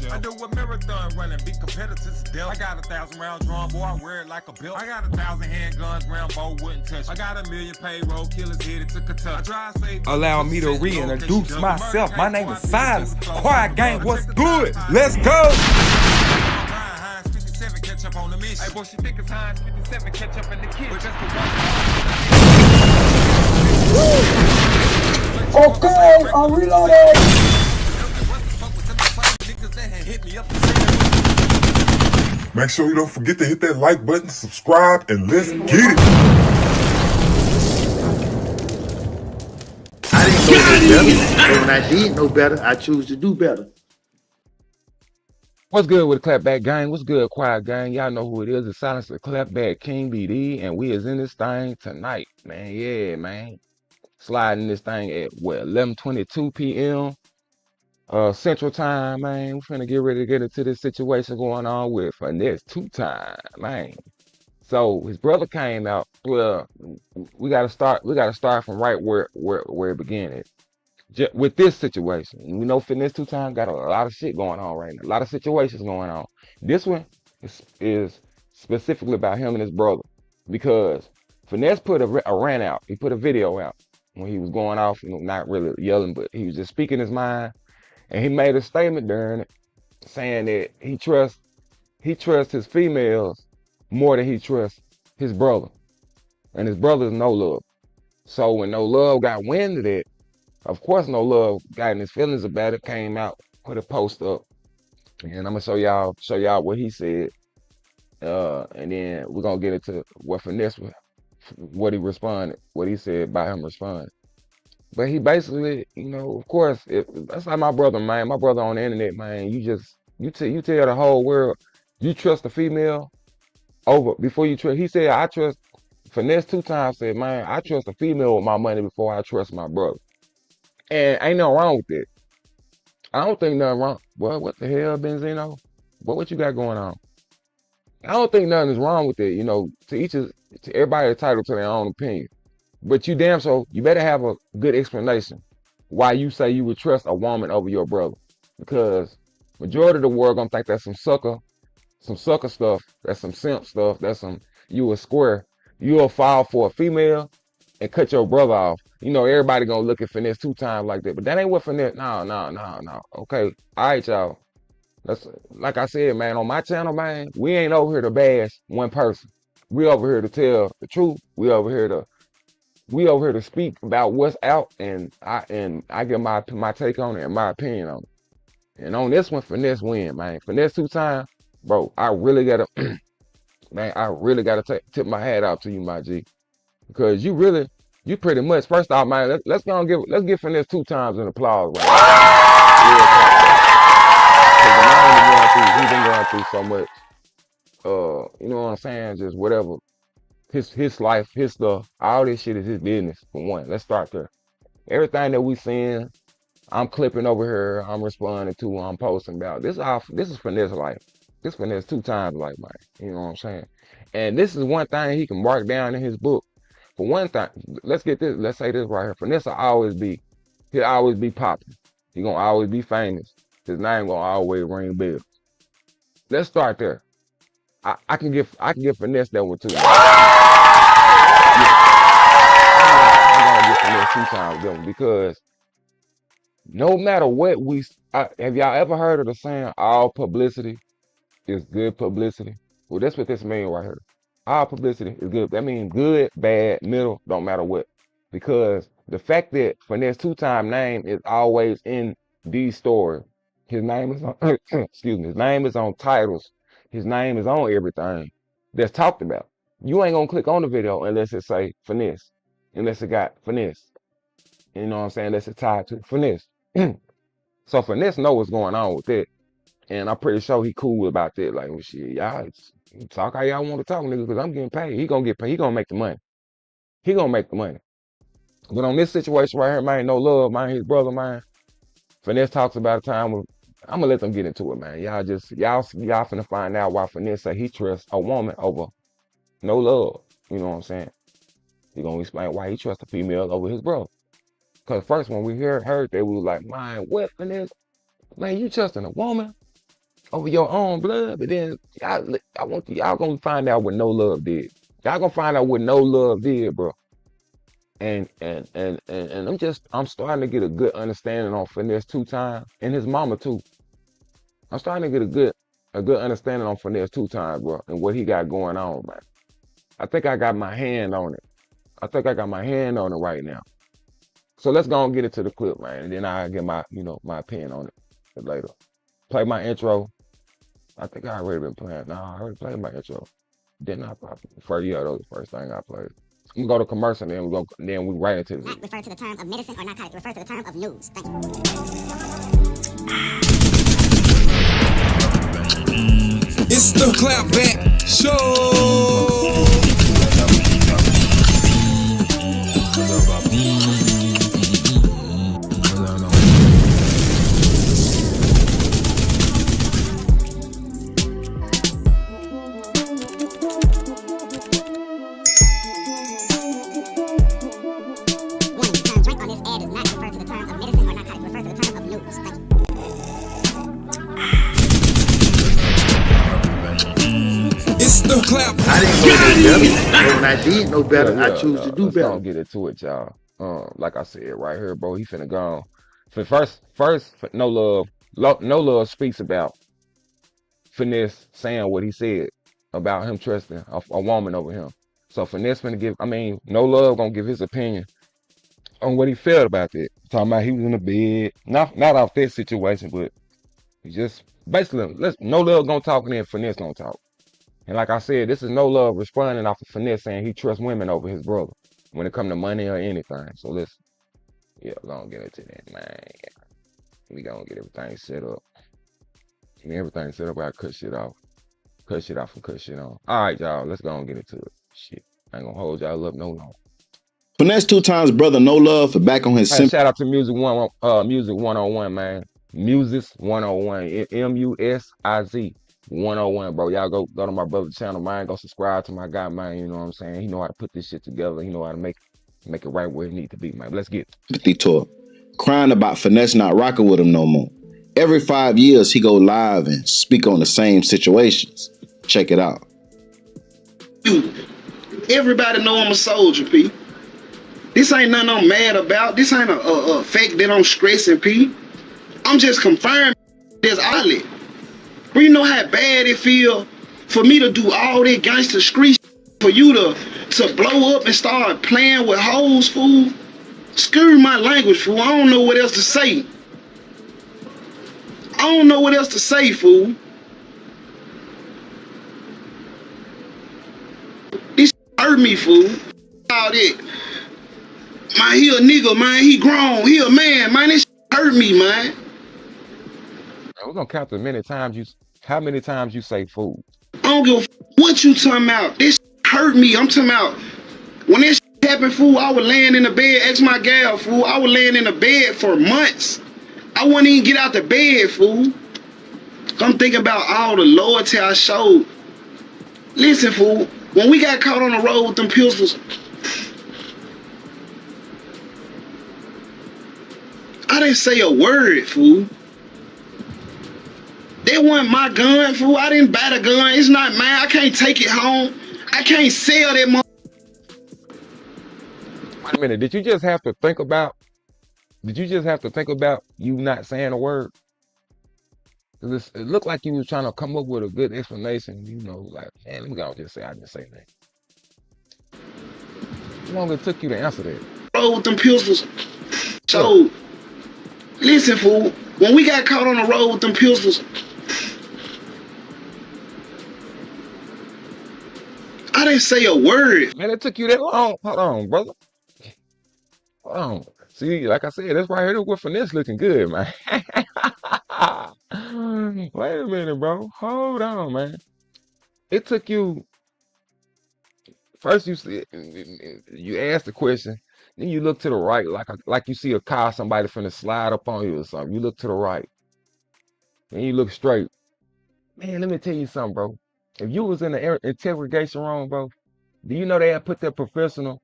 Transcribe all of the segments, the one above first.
I do a marathon running, be competitors to death. I got 1,000 rounds drawn, boy, I wear it like a belt. I got 1,000 handguns, Rambo wouldn't touch. I got 1,000,000 payroll killers headed to Kentucky. I drive safe. Allow me to reintroduce myself. My name is Finesse. Quiet Gang, what's good? Let's go! Catch up on the mission. Hey, boy, she think it's Heinz 57, catch up in the kitchen. But just for one. Okay, I'm reloading. Make sure you don't forget to hit that like button, subscribe, and let's get it. I didn't know no better, and when I did know better, I choose to do better. What's good with the Clapback Gang? What's good, Quiet Gang? Y'all know who it is. It's Silence the Clapback King BD, and we is in this thing tonight, man. Yeah, man. Sliding this thing at, what, 11:22 p.m. Central Time, man. We finna get ready to get into this situation going on with Finesse 2tymes, man. So his brother came out. Well, we gotta start from right where it began at. With this situation, we know Finesse 2tymes got a lot of shit going on right now, a lot of situations going on. This one is specifically about him and his brother, because Finesse put a rant out. He put a video out when he was going off, not really yelling, but he was just speaking his mind, and he made a statement during it saying that he trusts his females more than he trusts his brother, and his brother is No Love. So when No Love got wind of it, of course, No Love got in his feelings about it, came out, put a post up, and I'm gonna show y'all what he said, and then we're gonna get into what Finesse, what he responded, what he said about him responding. But he basically, of course, that's like my brother, man. My brother on the internet, man. You tell the whole world you trust a female over before you trust. He said, I trust. Finesse 2tymes said, man, I trust a female with my money before I trust my brother. And ain't nothing wrong with it. I don't think nothing wrong. Well, what the hell, Benzino? What you got going on? I don't think nothing is wrong with it. To everybody entitled to their own opinion. But you damn so, you better have a good explanation why you say you would trust a woman over your brother. Because majority of the world gonna think that's some sucker stuff, that's some simp stuff, that's you a square. You'll fall for a female and cut your brother off. Everybody gonna look at Finesse 2tymes like that, but that ain't what Finesse. No. Okay, all right, y'all. That's like I said, man. On my channel, man, we ain't over here to bash one person. We over here to tell the truth. We over here to speak about what's out, and I give my take on it and my opinion on it. And on this one, Finesse win, man. Finesse 2tymes, bro. I really gotta, man. I really gotta tip my hat out to you, my G, because you pretty much, first off, man, let's give Finesse 2tymes an applause right now. He's been going through so much. You know what I'm saying? Just whatever. His life, his stuff, all this shit is his business, for one. Let's start there. Everything that we seeing, I'm clipping over here, I'm responding to, I'm posting about. This is Finesse life. This Finesse 2tymes life, man. You know what I'm saying? And this is one thing he can mark down in his book. For one thing, let's say this right here. Finesse will always be popping. He gonna always be famous. His name gonna always ring bells. Let's start there. I can give Finesse that one too. I'm gonna give Finesse 2tymes that one, because no matter what have y'all ever heard of the saying, all publicity is good publicity? Well, that's what this means right here. All publicity is good. That means good, bad, middle, don't matter what. Because the fact that Finesse 2tymes name is always in these stories, his name is on, excuse me, his name is on titles, his name is on everything that's talked about. You ain't gonna click on the video unless it say Finesse, unless it got Finesse. You know what I'm saying? Unless it's tied to Finesse. So Finesse know what's going on with it. And I'm pretty sure he cool about that. Like, well, shit, y'all talk how y'all want to talk, nigga, because I'm getting paid. He gonna get paid. He gonna make the money. He gonna make the money. But on this situation right here, man, No Love, man, his brother, man, Finesse talks about a time when, I'm gonna let them get into it, man. Y'all finna find out why Finesse say he trusts a woman over No Love. You know what I'm saying? He gonna explain why he trusts a female over his brother. Cause first when we heard that, we was like, man, what, Finesse? Man, you trusting a woman over your own blood, but then I want y'all gonna find out what no love did. Y'all gonna find out what no love did, bro. And I'm starting to get a good understanding on Finesse 2tymes and his mama too. I'm starting to get a good understanding on Finesse 2tymes, bro, and what he got going on, man. I think I got my hand on it. I think I got my hand on it right now. So let's go and get into the clip, man, and then I'll get my, my opinion on it later. Play my intro. I think I already been playing. Nah, I already played my intro. Didn't I? Probably. That was the first thing I played. I'm gonna go to commercial, then we right into Not refer to the term of medicine or narcotic. Refer to the term of news. Thank you. It's the Clapback Show. Drink on this ad does not refer to the term of medicine or narcotic. Refer to the term of news. Thank you. It's the Clap. I didn't know no better. And when I did know better, I choose to do let's better. don't get into it, y'all. Like I said, right here, bro, he finna go on. First, no love speaks about Finesse saying what he said about him trusting a woman over him. So Finesse finna give, no love gonna give his opinion on what he felt about that. Talking about he was in the bed, not off that situation, but just basically, no love gonna talk and then Finesse gonna talk. And like I said, this is no love responding off of Finesse saying he trusts women over his brother when it come to money or anything. So we're gonna get into that, man. We gonna get everything set up. Everything set up, I cut shit off. Cut shit off and cut shit on. All right, y'all, let's go and get into it. Shit, I ain't gonna hold y'all up no longer. Finesse 2tymes brother No Love for back on his Shout out to Music 101, man. Music 101. MUSIZ 101, bro. Y'all go to my brother's channel, man. Go subscribe to my guy, man. You know what I'm saying? He know how to put this shit together. He know how to make it right where it need to be, man. Let's get sympathy tour, crying about Finesse not rocking with him no more. Every 5 years, he go live and speak on the same situations. Check it out. Everybody know I'm a soldier, P. This ain't nothing I'm mad about. This ain't a fact that I'm stressing, P. I'm just confirming this outlet. But you know how bad it feel for me to do all that gangster street for you to blow up and start playing with hoes, fool. Screw my language, fool. I don't know what else to say. I don't know what else to say, fool. This hurt me, fool. All that. Man, he a nigga, man. He grown. He a man, man. This hurt me, man. We're gonna count how many times you say fool. I don't give a what you talking about. This hurt me. I'm talking about when this happened, fool. I was laying in the bed. Ask my gal, fool. I was laying in the bed for months. I wouldn't even get out the bed, fool. I'm thinking about all the loyalty I showed. Listen, fool. When we got caught on the road with them pistols, I didn't say a word, fool. That wasn't my gun, fool. I didn't buy the gun. It's not mine. I can't take it home. I can't sell that mother. Wait a minute. Did you just have to think about you not saying a word? It looked like you was trying to come up with a good explanation. You know, like, man, let me go just say I didn't say that. How long it took you to answer that? Road with them pistols. So, listen, fool. When we got caught on the road with them pistols, I didn't say a word. Man, it took you that long. Hold on, brother. Hold on. See, like I said, that's right here with Finesse looking good, man. Wait a minute, bro. Hold on, man. It took you first. You asked the question, then you look to the right, like you see a car, somebody finna slide up on you or something. You look to the right, then you look straight. Man, let me tell you something, bro. If you was in the interrogation room, bro, do you know they had put their professional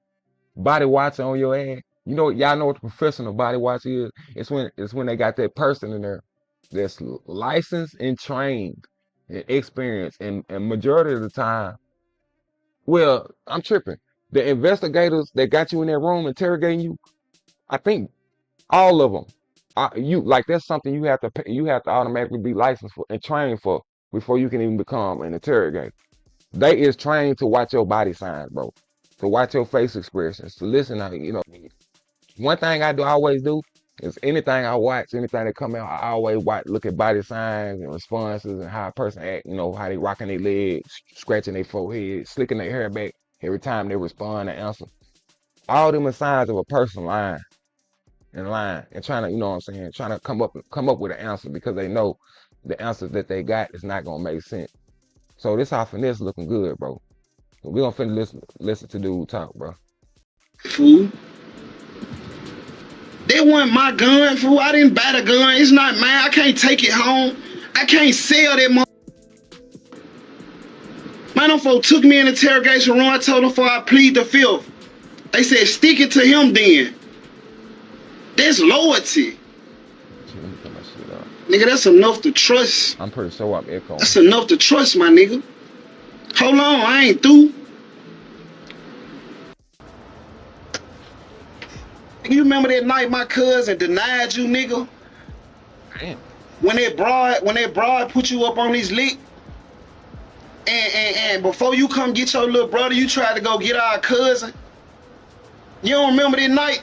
body watch on your ass? You know, y'all know what the professional body watch is? It's when they got that person in there that's licensed and trained and experienced, and majority of the time, well, I'm tripping. The investigators that got you in that room interrogating you, I think all of them, you like that's something you have to pay, you have to automatically be licensed for and trained for before you can even become an interrogator. They is trained to watch your body signs, bro, to watch your face expressions, to listen. One thing I always do is anything I watch, anything that come out, I always look at body signs and responses and how a person act. How they rocking their legs, scratching their forehead, slicking their hair back every time they respond and answer. All them are signs of a person lying and trying to, what I'm saying, trying to come up with an answer because they know the answers that they got is not gonna make sense. So this how Finesse looking good, bro. So we gonna finna listen to dude talk, bro. Fool. That wasn't my gun, fool. I didn't buy the gun. It's not mine. I can't take it home. I can't sell that mother. Man, them folks took me in the interrogation room. I told them before I plead the fifth. They said, stick it to him then. That's loyalty. Nigga, that's enough to trust. I'm pretty sure I'm echoing. That's enough to trust, my nigga. Hold on, I ain't through. You remember that night my cousin denied you, nigga? Damn. When that broad put you up on his lick, and before you come get your little brother, you tried to go get our cousin. You don't remember that night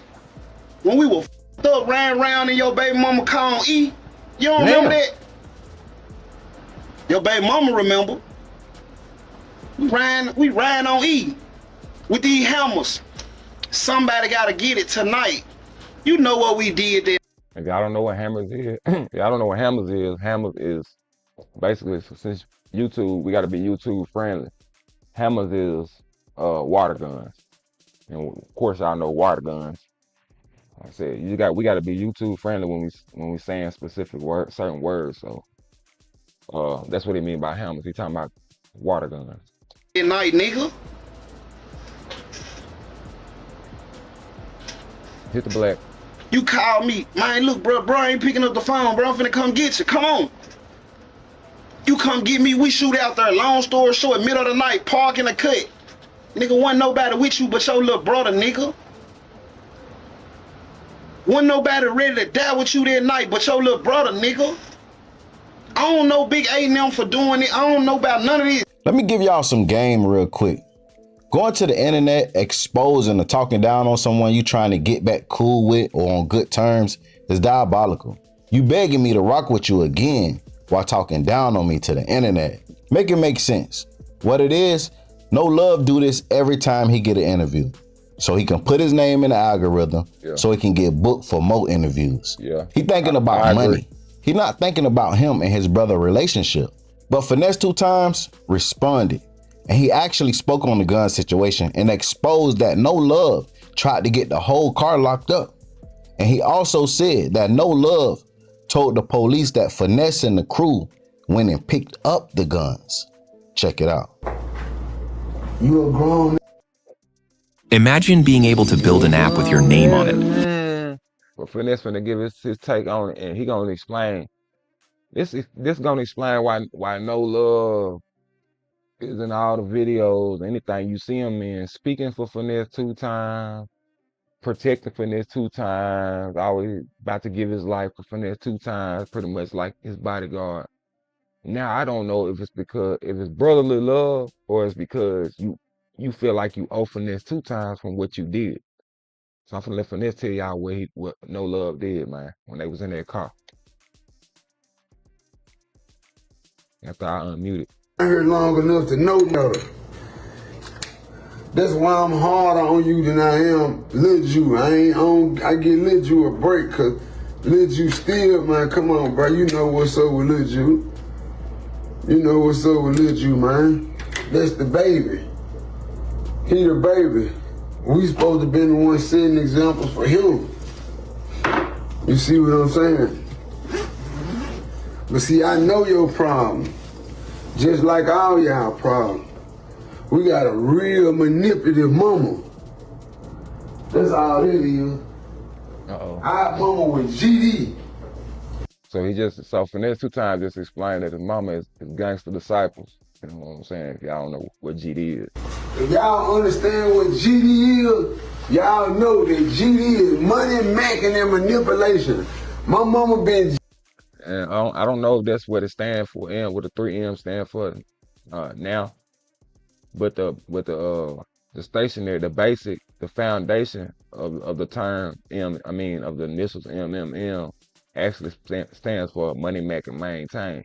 when we were f***ed up, ran around in your baby mama car on E? You don't remember that? Your baby mama remember. We ran on E with these hammers. Somebody gotta get it tonight. You know what we did there. If y'all don't know what hammers is, y'all don't know what hammers is. Hammers is basically, since YouTube, we gotta be YouTube friendly. Hammers is water guns, and of course y'all know water guns. Like I said, we gotta be YouTube friendly when we saying specific certain words. So that's what he mean by hammers. He talking about water guns. That night, nigga. Hit the black. You called me. Man, look, bro, I ain't picking up the phone, bro. I'm finna come get you. Come on. You come get me. We shoot out there. Long story short, middle of the night, park in the cut. Nigga, wasn't nobody with you but your little brother, nigga. Wasn't nobody ready to die with you that night but your little brother, nigga. I don't know Big A and them for doing it. I don't know about none of this. Let me give y'all some game real quick. Going to the internet, exposing or talking down on someone you trying to get back cool with or on good terms is diabolical. You begging me to rock with you again while talking down on me to the internet. Make it make sense. What it is, No Love do this every time he get an interview. So he can put his name in the algorithm so he can get booked for more interviews. Yeah. He thinking about money. He not thinking about him and his brother relationship. But Finesse 2tymes responded. And he actually spoke on the gun situation and exposed that No Love tried to get the whole car locked up. And he also said that No Love told the police that Finesse and the crew went and picked up the guns. Check it out. You a grown. Imagine being able to build an app with your name on it. But Finesse finna give his take on it, and he gonna explain. This gonna explain why No Love is in all the videos, anything you see him in, speaking for Finesse 2tymes, protecting Finesse 2tymes, always about to give his life for Finesse 2tymes, pretty much like his bodyguard. Now I don't know if it's brotherly love or it's because you feel like you owe Finesse 2tymes from what you did. So I'm finna let Finesse tell y'all what No Love did, man, when they was in that car. After I unmuted. I heard long enough to know better. That's why I'm harder on you than I am Lil Ju. I give Lil Ju a break, cause Lil Ju still, man, come on, bro. You know what's up with Lil Ju. You know what's up with Lil Ju, man. That's the baby. He the baby. We supposed to be the one setting examples for him. You see what I'm saying? But see, I know your problem. Just like all y'all problem. We got a real manipulative mama. That's all it is. Uh-oh. Our mama was GD. So Finesse 2tymes just explained that his mama is gangster disciples. You know what I'm saying? If y'all don't know what GD is. If y'all understand what GD is, y'all know that GD is money making and manipulation. My mama been. And I don't know if that's what it stands for, and what the 3M stand for now. But the stationary, the basic, the foundation of the term of the initials MMM actually stands for money making maintain.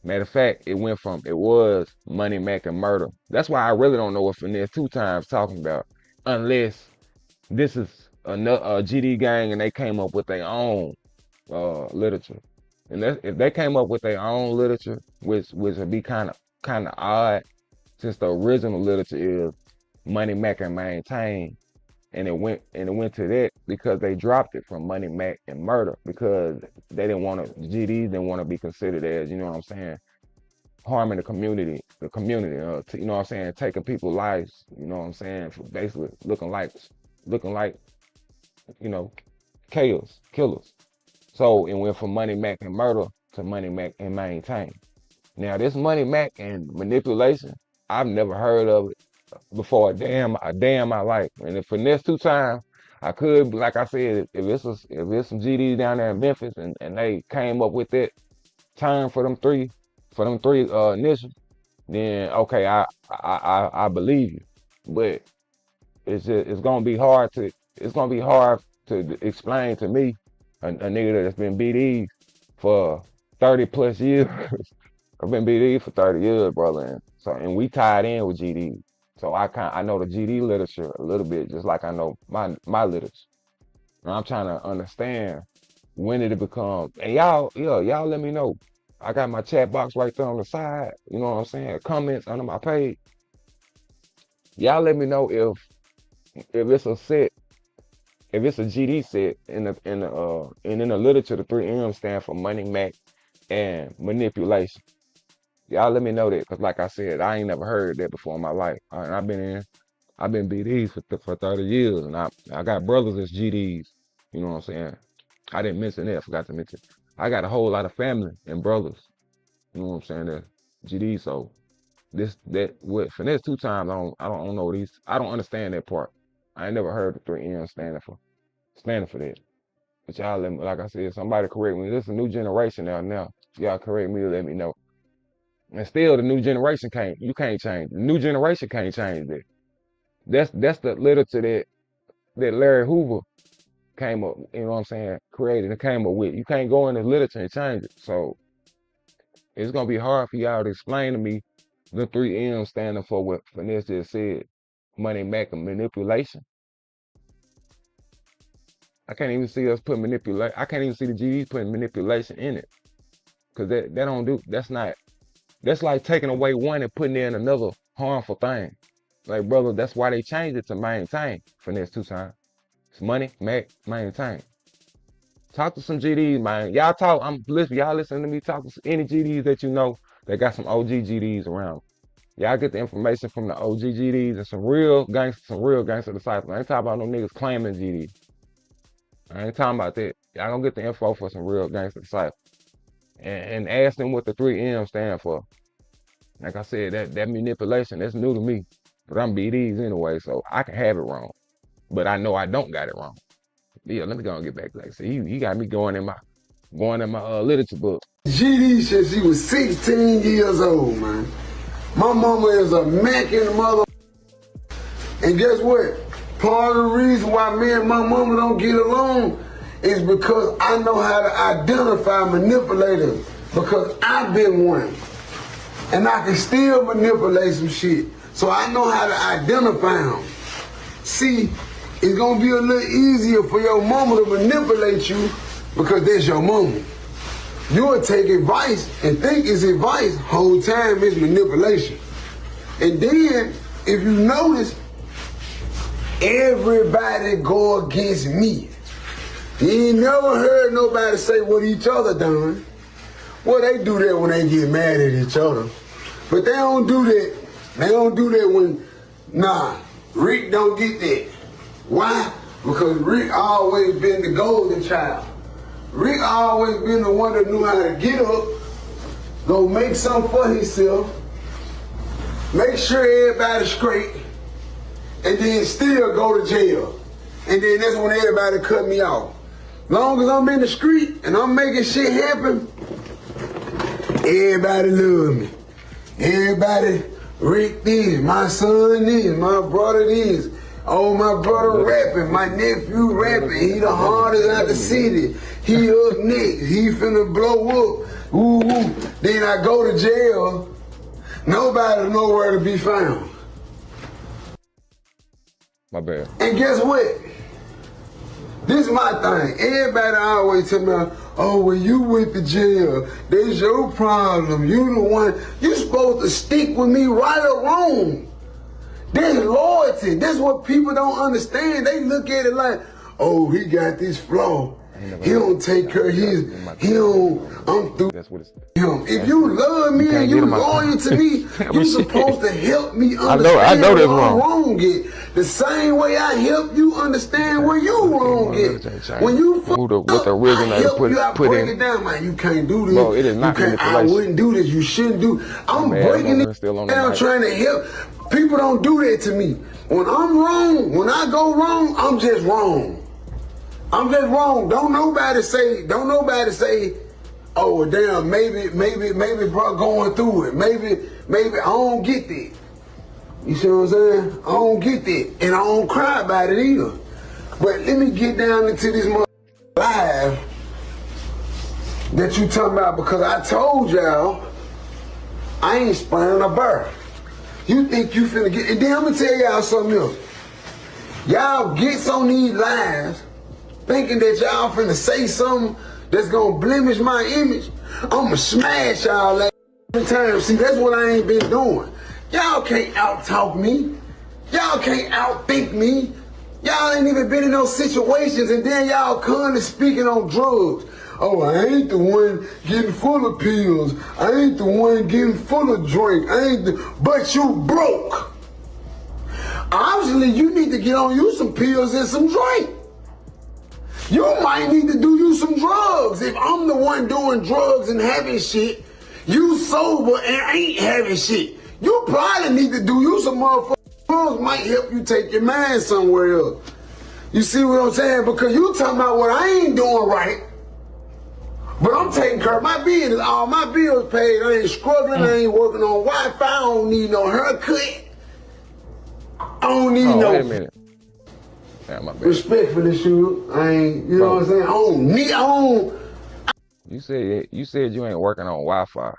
Matter of fact, it was money making murder. That's why I really don't know what Finesse 2tymes talking about, unless this is a GD gang and they came up with their own literature. And if they came up with their own literature, which would be kind of odd, since the original literature is money making and maintain, and it went to that because they dropped it from money mac and murder because they didn't want to. GDs didn't want to be considered as, you know what I'm saying, harming the community, you know what I'm saying, taking people's lives, you know what I'm saying, for basically looking like, you know, killers. So it went from money mac and murder to money mac and maintain. Now this money mac and manipulation, I've never heard of it before a day in my life. And if Finesse 2tymes, I could, like I said, if it's some GDs down there in Memphis and they came up with that term for them three initials, then okay, I believe you. But it's gonna be hard to explain to me, a nigga that's been BD'd for 30 plus years. I've been BD for 30 years, brother, and we tied in with GD. So I know the GD literature a little bit, just like I know my literature. And I'm trying to understand, when did it become, and y'all let me know. I got my chat box right there on the side, you know what I'm saying? Comments under my page. Y'all let me know if it's a set, if it's a GD set and in the literature, the 3M stand for money, mac, and manipulation. Y'all let me know that, because like I said, I ain't never heard that before in my life. And I've been BDs for 30 years, and I got brothers that's GDs, you know what I'm saying? I didn't mention that, I forgot to mention. I got a whole lot of family and brothers, you know what I'm saying, that GDs. So with Finesse 2tymes, I don't know these, I don't understand that part. I ain't never heard the 3M standing for that. But y'all let me, like I said, somebody correct me. This is a new generation now. Y'all correct me to let me know. And still, the new generation you can't change. The new generation can't change that. That's the literature that Larry Hoover came up, you know what I'm saying, created and came up with. You can't go in the literature and change it. So it's gonna be hard for y'all to explain to me the 3M standing for what Finesse just said, money, mac, and manipulation. I can't even see us put manipulate. I can't even see the GDs putting manipulation in it, cause that don't do. That's like taking away one and putting in another harmful thing. Like, brother, that's why they changed it to maintain. Finesse 2tymes. It's money, mac, maintain. Talk to some GDs, man. Y'all talk. Y'all listen to me talk to any GDs that you know that got some OG GDs around. Y'all get the information from the OG GDs and some real gangster disciples. I ain't talking about no niggas claiming GDs. I ain't talking about that. Y'all gonna get the info for some real gangster disciples. And ask them what the 3M stand for. Like I said, that manipulation, that's new to me. But I'm BDs anyway, so I can have it wrong. But I know I don't got it wrong. Yeah, let me go and get back. Like I said, he got me going in my literature book. GD since she was 16 years old, man. My mama is a macking mother. And guess what? Part of the reason why me and my mama don't get along is because I know how to identify manipulators, because I've been one. And I can still manipulate some shit. So I know how to identify them. See, it's gonna be a little easier for your mama to manipulate you because that's your mama. You'll take advice and think it's advice, whole time it's manipulation. And then, if you notice, everybody go against me. You ain't never heard nobody say what each other done. Well, they do that when they get mad at each other. But they don't do that. They don't do that when, Rick don't get that. Why? Because Rick always been the golden child. Rick always been the one that knew how to get up, go make something for himself, make sure everybody's straight, and then still go to jail. And then that's when everybody cut me off. Long as I'm in the street and I'm making shit happen, everybody love me. Everybody, Rick this, my son this, my brother this. Oh, my brother rapping, my nephew rapping. He the hardest out the city. He up next, he finna blow up. Ooh, ooh. Then I go to jail, nobody nowhere to be found. My bad. And guess what? This is my thing. Everybody always tell me, oh, when you went to jail, that's your problem. You the one, you supposed to stick with me right or wrong. That's loyalty. That's what people don't understand. They look at it like, oh, he got this flaw. He don't take care of his, I'm through him. If you love me and you loyal to me, you supposed to help me understand where I'm wrong at. The same way I help you understand where you wrong at. When you fuck up, I help you, I break it down. Man, you can't do this. Bro, it is not I wouldn't do this. You shouldn't do. I'm breaking it down, trying to help. People don't do that to me. When I'm wrong, when I go wrong, I'm just wrong. I'm just wrong. Don't nobody say, oh damn, maybe bro going through it. Maybe I don't get that. You see what I'm saying? I don't get that. And I don't cry about it either. But let me get down into this live that you talking about, because I told y'all I ain't spraying a bird. You think you finna get, and then I'm gonna tell y'all something else. Y'all gets on these lives thinking that y'all finna say something that's gonna blemish my image. I'ma smash y'all that time. See, that's what I ain't been doing. Y'all can't out-talk me. Y'all can't out-think me. Y'all ain't even been in those situations, and then y'all constantly speaking on drugs. Oh, I ain't the one getting full of pills. I ain't the one getting full of drink. But you broke. Obviously, you need to get on you some pills and some drink. You might need to do you some drugs. If I'm the one doing drugs and having shit, you sober and ain't having shit. You probably need to do you some motherfucking drugs, might help you take your mind somewhere else. You see what I'm saying? Because you talking about what I ain't doing right, but I'm taking care of my business. All my bills paid. I ain't struggling. I ain't working on Wi-Fi. I don't need no haircut. I don't need no wait a minute. Yeah, my bad. Respect for this shit. I ain't, you know what I'm saying? I don't. You said you ain't working on Wi-Fi.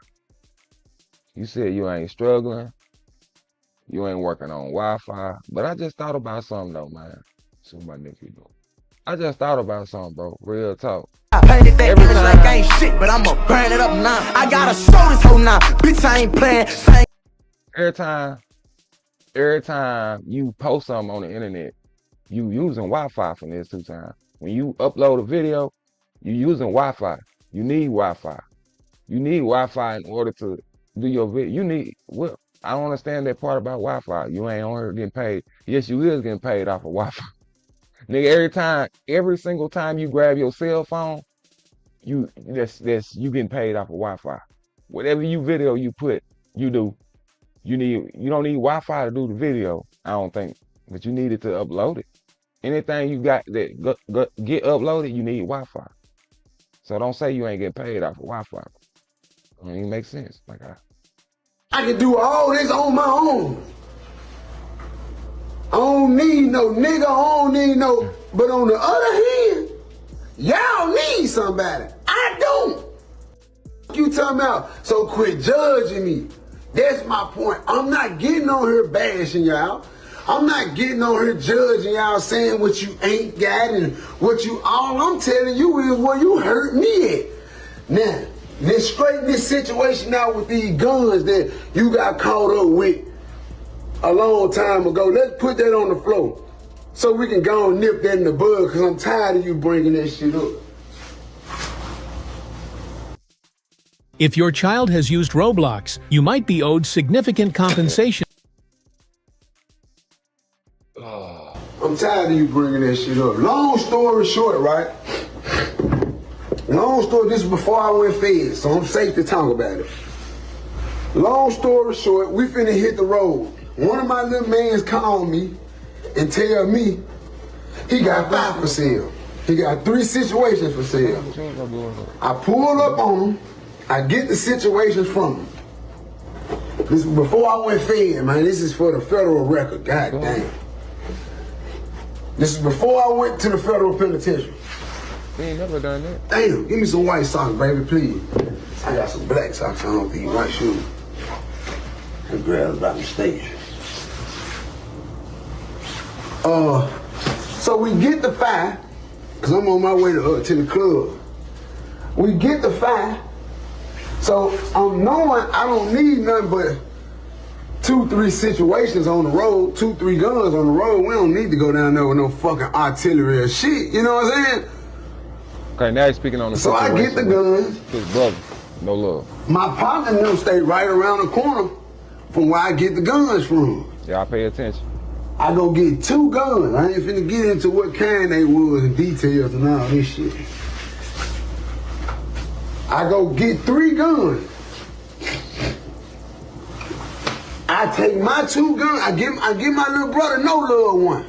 You said you ain't struggling. You ain't working on Wi-Fi. But I just thought about something though, man. See what my nephew do. I just thought about something, bro. Real talk. I painted that image like I ain't shit, but I'ma burn it up now. I gotta show this hoe now. Bitch, I ain't playing. Every time you post something on the internet, you using Wi-Fi for this 2tymes. When you upload a video, you using Wi-Fi. You need Wi-Fi. You need Wi-Fi in order to do your video. You need, well, I don't understand that part about Wi-Fi. You ain't on here getting paid. Yes, you is getting paid off of Wi-Fi. Nigga, every single time you grab your cell phone, you getting paid off of Wi-Fi. Whatever video you put, you do. You don't need Wi-Fi to do the video, I don't think, but you need it to upload it. Anything you got that get uploaded, you need Wi-Fi. So don't say you ain't getting paid off of Wi-Fi. It don't even make sense. Like I can do all this on my own. I don't need no nigga, I don't need no, but on the other hand, y'all need somebody. I don't. You talking about, so quit judging me. That's my point. I'm not getting on here bashing y'all. I'm not getting on here judging y'all, saying what you ain't got and what you, all I'm telling you is where you hurt me at. Now, let's straighten this situation out with these guns that you got caught up with a long time ago. Let's put that on the floor so we can go and nip that in the bud, because I'm tired of you bringing that shit up. If your child has used Roblox, you might be owed significant compensation. I'm tired of you bringing that shit up. Long story short, right? Long story, this is before I went fed, so I'm safe to talk about it. Long story short, we finna hit the road. One of my little mans called me and tell me he got 5 for sale. He got 3 situations for sale. I pull up on him, I get the situations from him. This is before I went fed, man. This is for the federal record, god damn. This is before I went to the federal penitentiary. We ain't never done that. Damn, give me some white socks, baby, please. I got some black socks on with these white shoes. That girl's by mistake. So we get the 5, cause I'm on my way to the club. We get the 5, so I'm knowing I don't need nothing but 2-3 situations on the road, 2-3 guns on the road. We don't need to go down there with no fucking artillery or shit. You know what I'm saying? Okay, now he's speaking on the So I get the guns. His brother, no love. My partner and them stay right around the corner from where I get the guns from. Y'all pay attention. I go get 2 guns. I ain't finna get into what kind they was and details and all this shit. I go get 3 guns. I take my 2 guns. I give my little brother No Love one.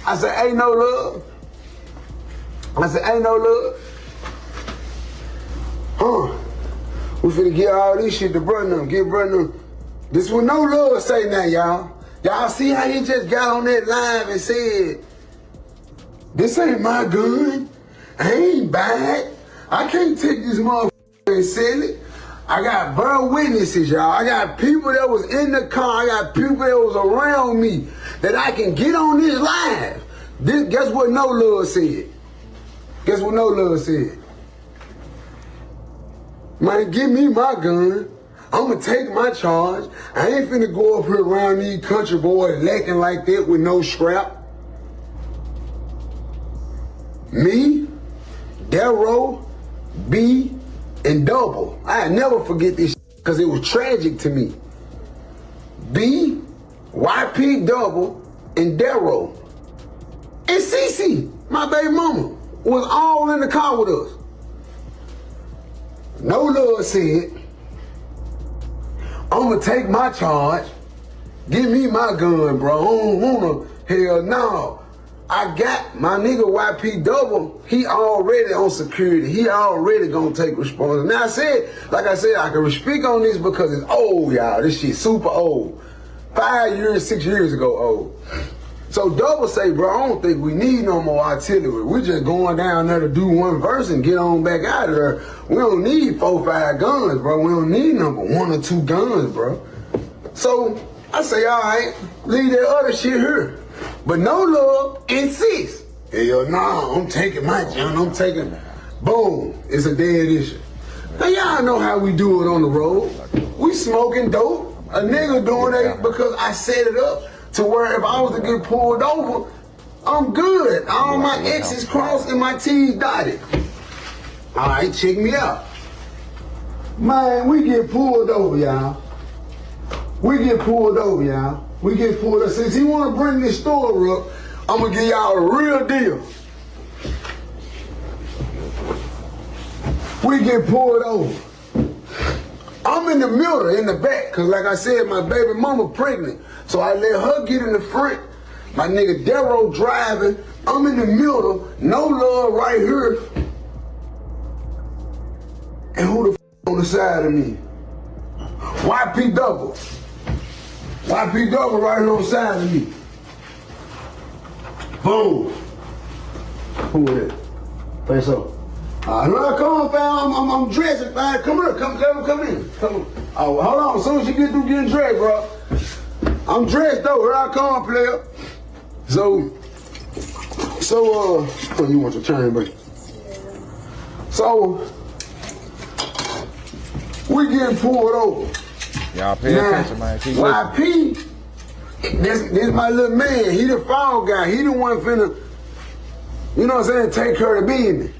I say, hey, No Love. I said, ain't no love. We finna get all this shit to brother them. Get brother them. This what No Love say now, y'all. Y'all see how he just got on that live and said, this ain't my gun. I ain't bad. I can't take this motherfucker and sell it. I got bro witnesses, y'all. I got people that was in the car. I got people that was around me that I can get on this live. Guess what No Love said? Guess what No Love said? Man, give me my gun. I'ma take my charge. I ain't finna go up here around these country boys lacking like that with no scrap. Me, Darrow, B, and Double. I never forget this because it was tragic to me. B, YP Double, and Darrow. And Cece, my baby mama, was all in the car with us. No Love said, I'ma take my charge. Give me my gun, bro. I don't wanna, hell no. I got my nigga YP Double, he already on security. He already gonna take responsibility. Now like I said, I can speak on this because it's old, y'all. This shit super old. 5 years, 6 years ago old. So Double say, bro, I don't think we need no more artillery. We just going down there to do one verse and get on back out of there. We don't need 4 or 5 guns, bro. We don't need number 1 or 2 guns, bro. So I say, all right, leave that other shit here. But No Love insists. Hell nah, I'm taking my gun. I'm taking, boom, it's a dead issue. Now y'all know how we do it on the road. We smoking dope. A nigga doing that because I set it up to where if I was to get pulled over, I'm good. All my X's crossed and my T's dotted. All right, check me out. Man, we get pulled over, y'all. We get pulled over, y'all. We get pulled over. Since he want to bring this story up, I'm going to give y'all a real deal. We get pulled over. I'm in the middle, in the back, because like I said, my baby mama pregnant. So I let her get in the front. My nigga Darrow driving. I'm in the middle. No Love right here. And who the f on the side of me? YP Double. YP Double right here on the side of me. Boom. Who is it? Face up. Here I come, fam. I'm dressing, fam. Come here. Come in. Come on. Oh, hold on. As soon as you get through getting dressed, bro. I'm dressed though. Here I come, player. So, oh, you want your chain, buddy? So, we getting pulled over. Y'all pay attention, man. Keep YP, this my little man. He the fall guy. He the one finna, you know what I'm saying, take care of the business.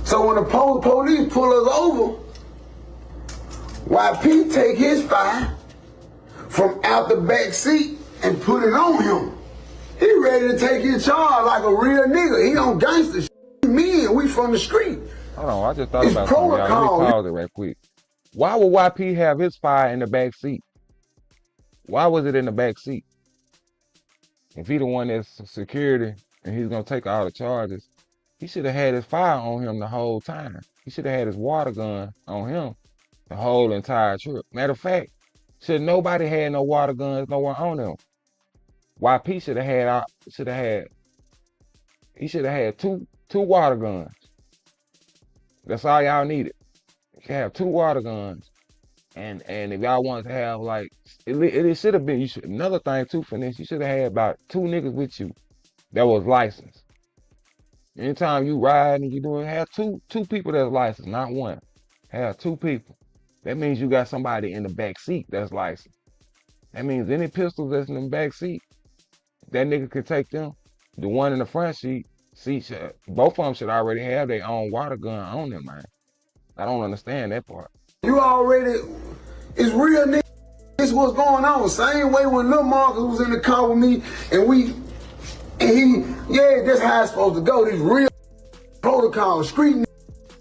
So when the police pull us over, YP take his fire from out the back seat and put it on him. He ready to take his charge like a real nigga. He on gangster shit. men, we from the street. Hold on, I just thought It's about something, y'all. Let me protocol. pause it right quick. Why would YP have his fire in the back seat? Why was it in the back seat? If he the one that's security and he's gonna take all the charges, he should have had his fire on him the whole time. He should have had his water gun on him the whole entire trip. Matter of fact, should nobody had no water guns nowhere on him. YP should have had two water guns. That's all y'all needed. You can have 2 water guns. And if y'all want to have like, it should have been, another thing too, Finesse, you should have had about 2 niggas with you that was licensed. Anytime you ride and you doing, have two people that's licensed, not one. Have 2 people. That means you got somebody in the back seat that's licensed. That means any pistols that's in the back seat, that nigga could take them. The one in the front seat, both of them should already have their own water gun on them, man. I don't understand that part. You already, it's real nigga. This what's going on. Same way when Lil Marcus was in the car with me yeah, that's how it's supposed to go. This real protocol, street nigga.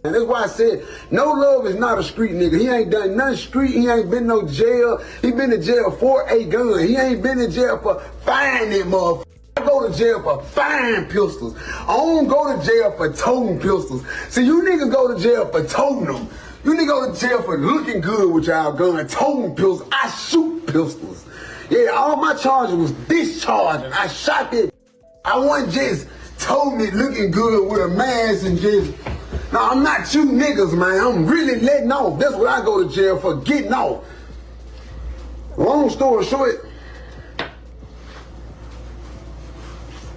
And that's why I said, No Love is not a street nigga. He ain't done nothing street. He ain't been no jail. He been to jail for a gun. He ain't been to jail for finding motherfuckers. I go to jail for fine pistols. I don't go to jail for toting pistols. See, you niggas go to jail for toting them. You niggas go to jail for looking good with y'all gun, toting pistols. I shoot pistols. Yeah, all my charges was discharging. I shot it. I wasn't just toting it looking good with a mask and just... No, I'm not you niggas, man. I'm really letting off. That's what I go to jail for, getting off. Long story short,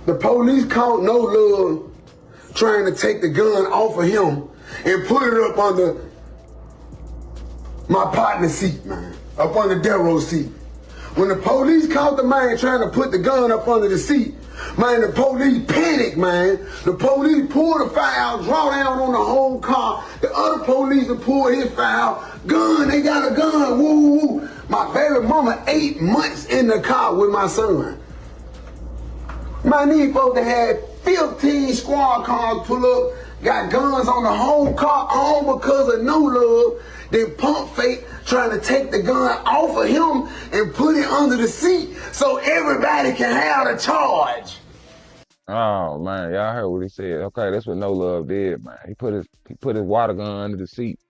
the police caught No Love trying to take the gun off of him and put it up under my partner's seat, man. Up on the Darrow seat. When the police caught the man trying to put the gun up under the seat, man, the police panicked, man. The police pulled the fire out, draw down on the whole car. The other police pulled his fire out. Gun, they got a gun, woo, woo. My baby mama 8 months in the car with my son. Man, these folks that had 15 squad cars pull up, got guns on the whole car, all because of No Love. Then pump fake trying to take the gun off of him and put it under the seat so everybody can have the charge. Oh man, y'all heard what he said. Okay, that's what No Love did, man. He put his water gun under the seat.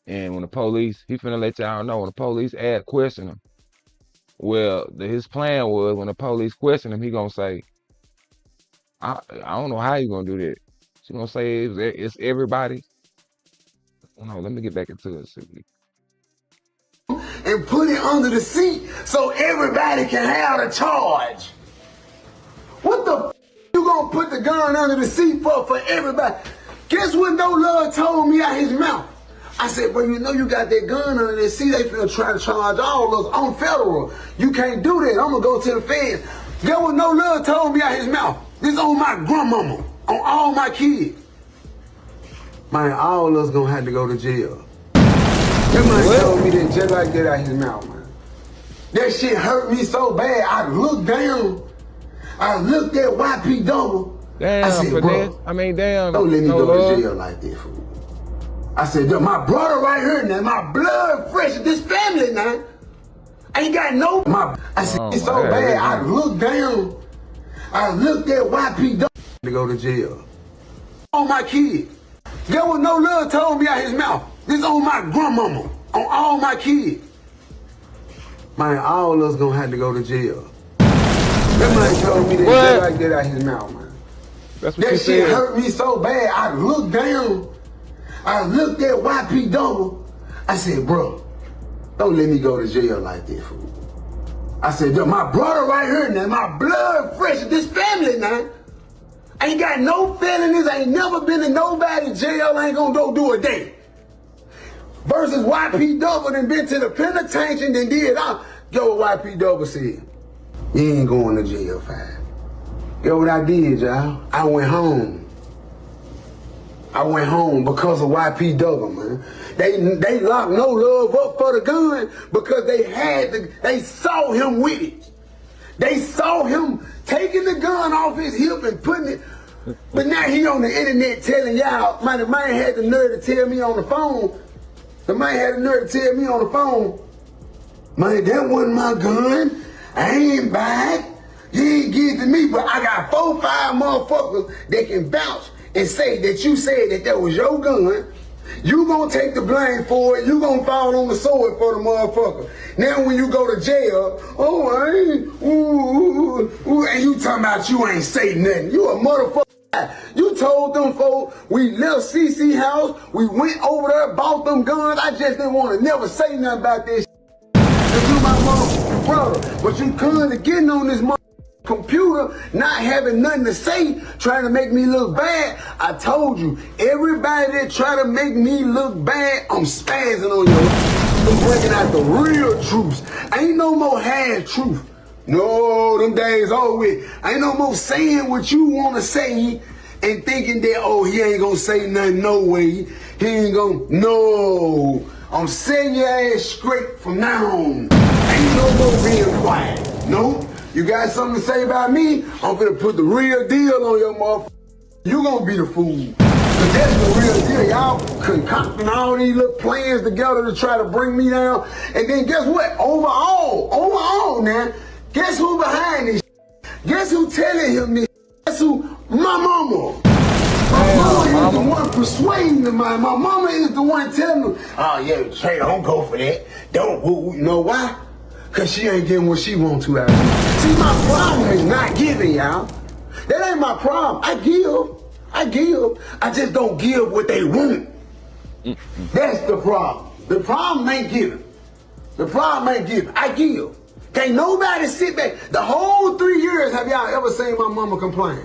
And when the police, he finna let y'all know, when the police question him, well, his plan was when the police question him, he gonna say, I don't know how you gonna do that. She gonna say it's everybody. No, let me get back into it. And put it under the seat so everybody can have the charge. What the you gonna put the gun under the seat for everybody? Guess what No Love told me out his mouth? I said, well, you know you got that gun under the seat, they finna try to charge all of us on federal. You can't do that, I'm gonna go to the feds. Guess what No Love told me out his mouth? This on my grandmama, on all my kids. Man, all of us gonna have to go to jail. That man told me that just like that out his mouth, man. That shit hurt me so bad, I looked down. I looked at YP Double. Damn, I said, bro, damn. Don't let me No go Love. to jail like that, fool. I said, my brother right here now, my blood fresh, this family now. Ain't got no, I said, it's so bad, I looked down. I looked at YP Double to go to jail. On my kids. Get what No Love told me out his mouth. This on my grandmama, on all my kids. Man, all of us gonna have to go to jail. That man told me that just like that out his mouth, man. That's what that shit hurt me so bad, I looked down. I looked at YP Double. I said, bro, don't let me go to jail like that, fool. I said, my brother right here now, my blood fresh, this family now. Ain't got no felonies, ain't never been in nobody's jail, ain't gonna go do a day. Versus YP Double done been to the penitentiary and did all. Go what YP Double said. You ain't going to jail, fam. Yo, what I did, y'all? I went home. I went home because of YP Double, man. They locked No Love up for the gun because they saw him with it. They saw him taking the gun off his hip and putting it But now he on the internet telling y'all, man, the man had the nerve to tell me on the phone. The man had the nerve to tell me on the phone, man, that wasn't my gun. I ain't back. You ain't give it to me, but I got 4, 5 motherfuckers that can vouch and say that you said that was your gun. You gonna take the blame for it. You gonna fall on the sword for the motherfucker. Now when you go to jail, oh, I ain't, and you talking about you ain't say nothing. You a motherfucker. You told them folks, we left CC house, we went over there, bought them guns. I just didn't want to never say nothing about this. Cause you my motherfucking brother. But you come to getting on this computer, not having nothing to say, trying to make me look bad. I told you, everybody that try to make me look bad, I'm spazzing on you. I'm bringing out the real truth. Ain't no more half truth. No, them days over with. Ain't no more saying what you want to say and thinking that, oh, he ain't gonna say nothing, no way. He ain't gonna, no. I'm setting your ass straight from now on. Ain't no more being quiet. No. You got something to say about me? I'm gonna put the real deal on your motherfucker. You gonna be the fool. Cause that's the real deal. Y'all concocting all these little plans together to try to bring me down. And then guess what? Overall now, guess who behind this? Guess who telling him this? Guess who? My mama. My mama is the one persuading him. My mama is the one telling him, oh yeah, Trey, don't go for that. Don't, you know why? Cause she ain't getting what she want to out of me. See, my problem is not giving, y'all. That ain't my problem. I give. I just don't give what they want. That's the problem. The problem ain't giving. The problem ain't giving. I give. Can't nobody sit back. The whole 3 years, have y'all ever seen my mama complain?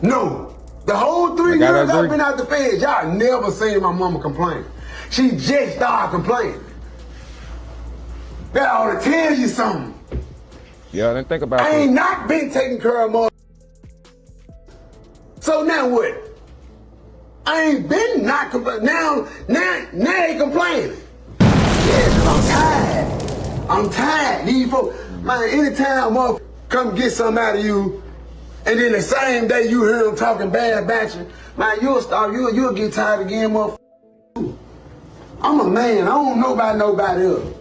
No. The whole 3 years I've been out the feds, y'all never seen my mama complain. She just started complaining. That ought to tell you something. Yeah, then think about it. I ain't not been taking care of mother. So now what? I ain't been not complaining. Now they complaining. Yeah, cause I'm tired. These folks, man, anytime motherfucker come get something out of you, and then the same day you hear them talking bad about you, man, you'll get tired again, motherfucker. I'm a man. I don't know about nobody else.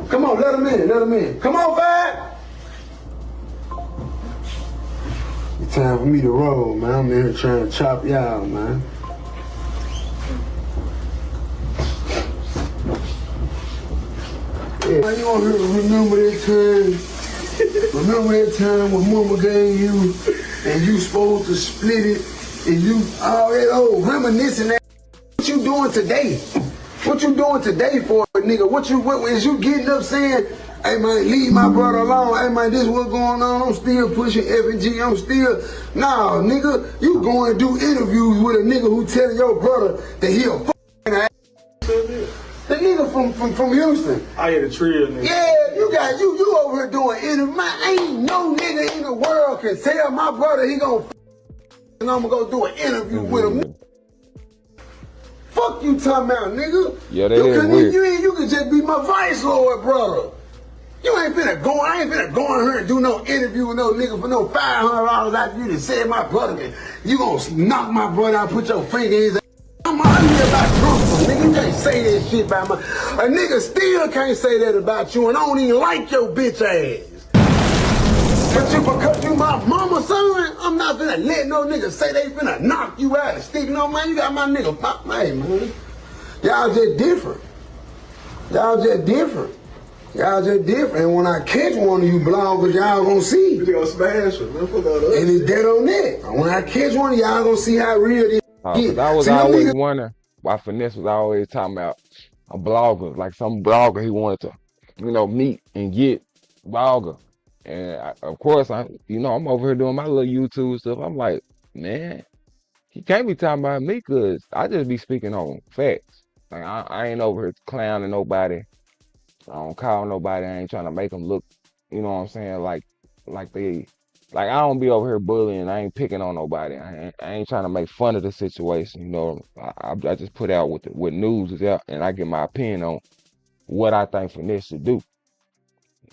Come on, let him in. Come on, Fad. It's time for me to roll, man. I'm in here trying to chop y'all, man. Yeah. Man, you want to remember that time? Remember that time when mama gave you and you supposed to split it and you all that old reminiscing that. What you doing today? What you doing today for a nigga? What is you getting up saying, hey man, leave my brother alone. Hey man, this what's going on. I'm still pushing F&G. I'm still, nah, nigga, you going to do interviews with a nigga who telling your brother that he a fucking ass. The nigga from Houston. I hit a trio, nigga. Yeah, you over here doing interviews. Man, ain't no nigga in the world can tell my brother he gonna and I'm gonna go do an interview with him. Fuck you talking about, nigga. Yeah, that is weird. You can just be my vice lord, brother. I ain't finna go in here and do no interview with no nigga for no $500 after you done said my brother. You gonna knock my brother out, put your finger in his ass. I'm out here about Trump, nigga. You can't say that shit about my... A nigga still can't say that about you, and I don't even like your bitch ass. But because you my mama son, I'm not finna let no nigga say they finna knock you out and stick no man. You got my nigga pop, hey man. Y'all just different. And when I catch one of you bloggers, y'all gonna see. You gonna smash him, man. And it's dead on that. When I catch one of y'all gonna see how real this is. I was always wondering why Finesse was always talking about a blogger, like some blogger he wanted to, meet and get blogger. And of course, I'm over here doing my little YouTube stuff. I'm like, man, he can't be talking about me because I just be speaking on facts. Like I ain't over here clowning nobody. I don't call nobody. I ain't trying to make them look, you know what I'm saying, like I don't be over here bullying. I ain't picking on nobody. I ain't trying to make fun of the situation. I just put out what news is out, and I get my opinion on what I think Finesse should do.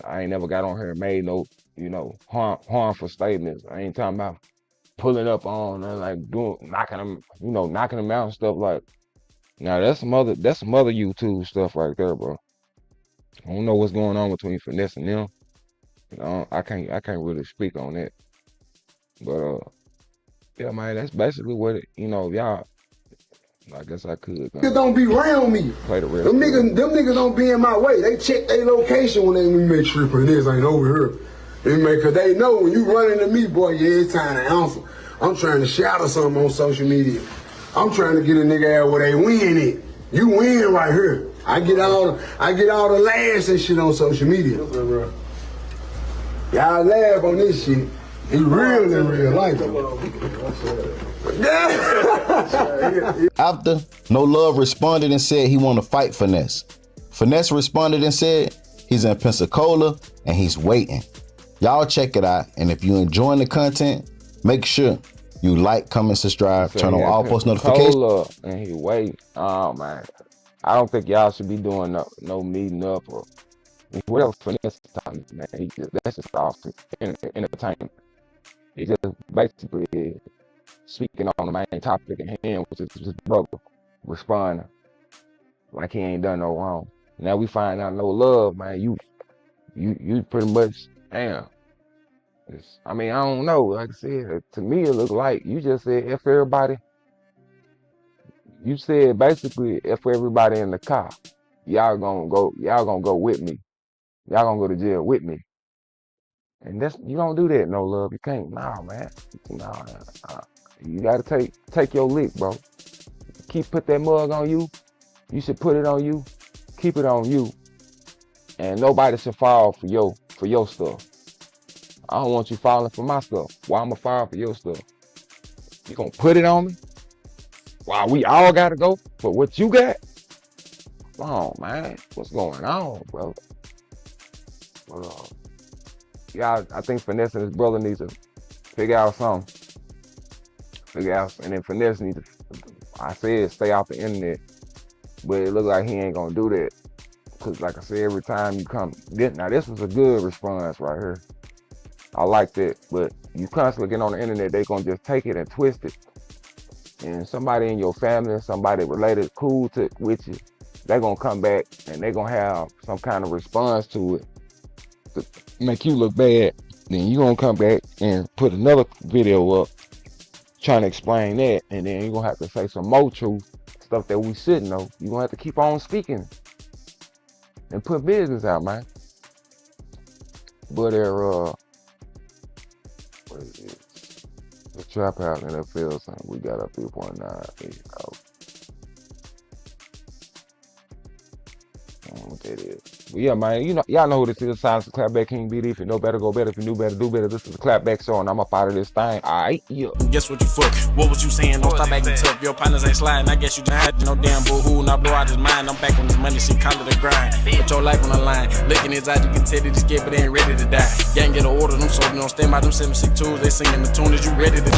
I ain't never got on here and made no you know, harmful statements. I ain't talking about pulling up on and like knocking them out and stuff like. Now that's some other YouTube stuff right there, bro. I don't know what's going on between Finesse and them. You know, I can't really speak on that. But yeah, man, that's basically what it, you know, y'all. I guess I could. Niggas don't be around me. Play the real. Them niggas don't be in my way. They check their location when they make sure Finesse ain't over here. Cause they know when you run into me, boy, yeah, it's time to answer. I'm trying to shadow something on social media. I'm trying to get a nigga out where they win it. You win right here. I get all the laughs and shit on social media. Y'all laugh on this shit. He real in real life. After, No Love responded and said he want to fight Finesse. Finesse responded and said he's in Pensacola and he's waiting. Y'all check it out, and if you enjoying the content, make sure you like, comment, subscribe, So turn on yeah, all post notifications. Pensacola, and he wait. Oh man, I don't think y'all should be doing no meeting up or whatever Finesse talking, man. That's just awesome entertainment. He just basically is speaking on the main topic at hand, which is his brother responding like he ain't done no wrong. Now we find out No Love, man. You pretty much damn. I mean, I don't know. Like I said, to me it looked like you just said F everybody. You said basically F everybody in the car. Y'all gonna go with me. Y'all gonna go to jail with me. And you don't do that, No Love. You can't. Nah, man. Nah. You gotta take your lick, bro. Put that mug on you. You should put it on you. Keep it on you. And nobody should fall for your stuff. I don't want you falling for my stuff. Why I'ma fall for your stuff? You gonna put it on me? Why we all gotta go for what you got? Come on, man. What's going on, bro? Yeah, I think Finesse and his brother needs to figure out something. And then Finesse needs to, I said, stay off the internet. But it looks like he ain't gonna do that. Cause like I said, every time you come, now this was a good response right here. I like that, but you constantly get on the internet, they gonna just take it and twist it. And somebody in your family, somebody related, cool with you, they gonna come back and they gonna have some kind of response to it to make you look bad. Then you gonna come back and put another video up trying to explain that, and then you're gonna have to say some more truth, stuff that we should know. You're gonna have to keep on speaking and put business out, man. But what is it? The Trap House NFL something we got up 3.9. I don't know what that is. But yeah, man, y'all know who this is. Silence the Clapback King BD. If you know better, go better. If you knew better, do better. This is the Clapback Show, and I'm up out of this thing. Alright, yeah. Guess what you fuck? What was you saying? Don't stop acting tough. Your partners ain't sliding. I guess you just had no damn boo-hoo. Now blow out his mind. I'm back on this money. She call it a grind. Put your life on the line. Look in his eyes, you can tell that he's scared, but they ain't ready to die. Gang get an order. Them soldiers don't stand by them 762s. They singing the tune. Is you ready to do?